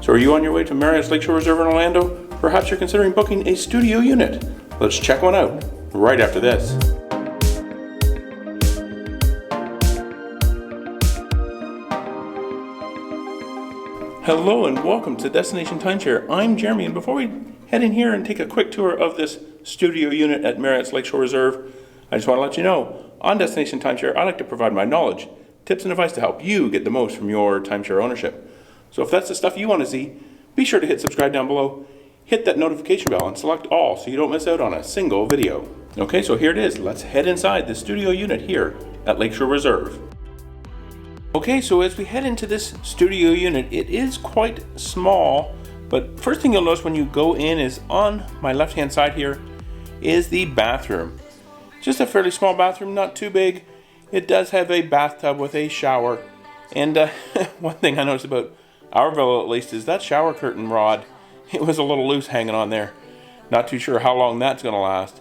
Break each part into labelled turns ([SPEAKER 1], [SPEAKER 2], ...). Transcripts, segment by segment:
[SPEAKER 1] So are you on your way to Marriott's Lakeshore Reserve in Orlando? Perhaps you're considering booking a studio unit. Let's check one out right after this. Hello and welcome to Destination Timeshare. I'm Jeremy, and before we head in here and take a quick tour of this studio unit at Marriott's Lakeshore Reserve, I just want to let you know, on Destination Timeshare, I like to provide my knowledge, tips and advice to help you get the most from your timeshare ownership. So if that's the stuff you want to see, be sure to hit subscribe down below, hit that notification bell and select all so you don't miss out on a single video. Okay, so here it is. Let's head inside the studio unit here at Lakeshore Reserve. Okay, so as we head into this studio unit, it is quite small, but first thing you'll notice when you go in is on my left hand side here is the bathroom. Just a fairly small bathroom, not too big. It does have a bathtub with a shower, and one thing I noticed about our villa at least is that shower curtain rod, it was a little loose hanging on there. Not too sure how long that's going to last,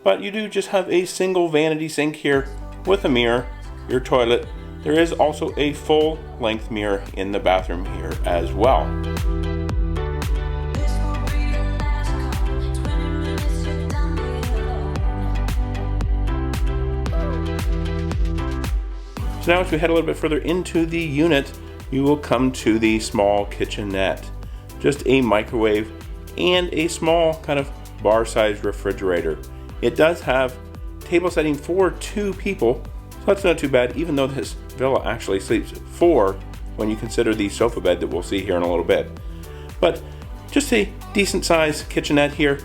[SPEAKER 1] but you do just have a single vanity sink here with a mirror, your toilet. There is also a full length mirror in the bathroom here as well. So now as we head a little bit further into the unit, you will come to the small kitchenette. Just a microwave and a small kind of bar-sized refrigerator. It does have table setting for 2 people, so that's not too bad, even though this villa actually sleeps 4 when you consider the sofa bed that we'll see here in a little bit. But just a decent sized kitchenette here,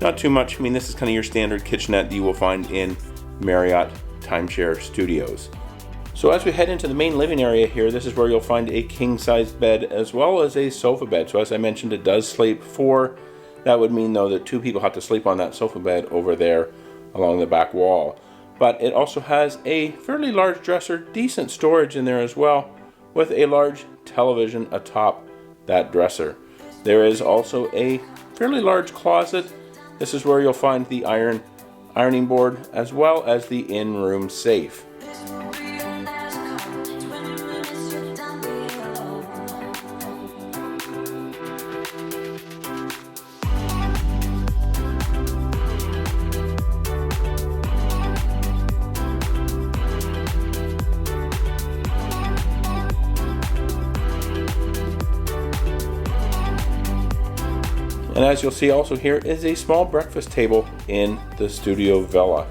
[SPEAKER 1] not too much. I mean, this is kind of your standard kitchenette that you will find in Marriott Timeshare Studios. So as we head into the main living area here, this is where you'll find a king-size bed as well as a sofa bed. So as I mentioned, it does sleep 4. That would mean though that 2 people have to sleep on that sofa bed over there along the back wall. But it also has a fairly large dresser, decent storage in there as well, with a large television atop that dresser. There is also a fairly large closet. This is where you'll find the ironing board as well as the in-room safe. And as you'll see also here is a small breakfast table in the studio villa.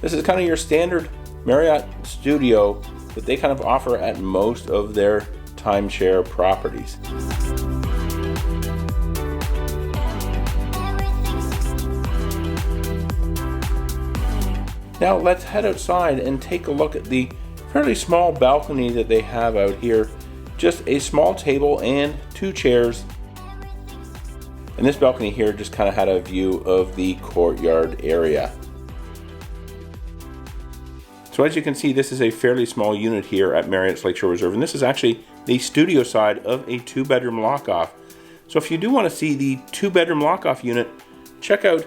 [SPEAKER 1] This is kind of your standard Marriott studio that they kind of offer at most of their timeshare properties. Now let's head outside and take a look at the fairly small balcony that they have out here. Just a small table and 2 chairs. And this balcony here just kind of had a view of the courtyard area. So as you can see, this is a fairly small unit here at Marriott's Lakeshore Reserve, and this is actually the studio side of a 2-bedroom lock-off. So if you do want to see the 2-bedroom lock-off unit, check out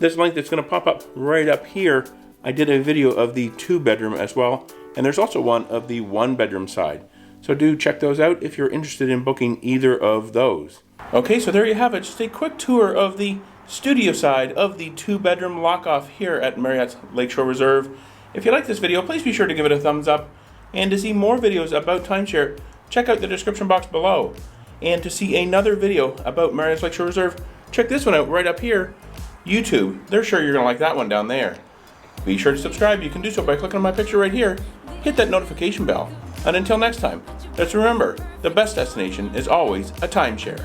[SPEAKER 1] this link that's going to pop up right up here. I did a video of the 2-bedroom as well, and there's also one of the 1-bedroom side. So do check those out if you're interested in booking either of those. Okay, so there you have it. Just a quick tour of the studio side of the 2-bedroom lock-off here at Marriott's Lakeshore Reserve. If you like this video, please be sure to give it a thumbs up. And to see more videos about timeshare, check out the description box below. And to see another video about Marriott's Lakeshore Reserve, check this one out right up here, YouTube. They're sure you're going to like that one down there. Be sure to subscribe. You can do so by clicking on my picture right here. Hit that notification bell. And until next time, let's remember, the best destination is always a timeshare.